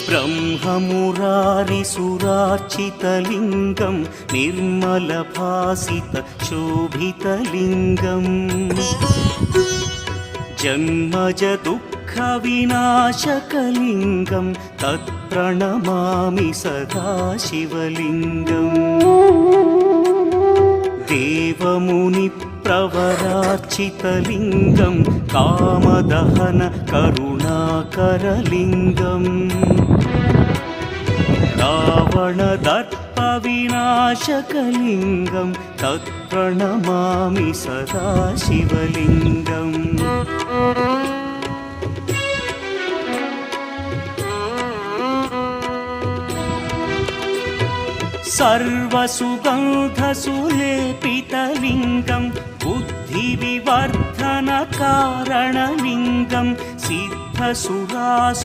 ब्रह्ममुरारिसुरार्चितलिङ्गं निर्मलभासितशोभितलिङ्गम् जन्मजदुःखविनाशकलिङ्गं तत्प्रणमामि सदा शिवलिङ्गम् देवमुनिप्रवरार्चितलिङ्गं कामदहन करुणाकरलिङ्गम् रावणदर्पविनाशकलिङ्गं तत्प्रणमामि सदा शिवलिङ्गम् सर्वसुगन्धसुलेपितलिङ्गं बुद्धिविवर्धनकारणलिङ्गं सिद्धसुरासुरवन्द्यलिङ्गं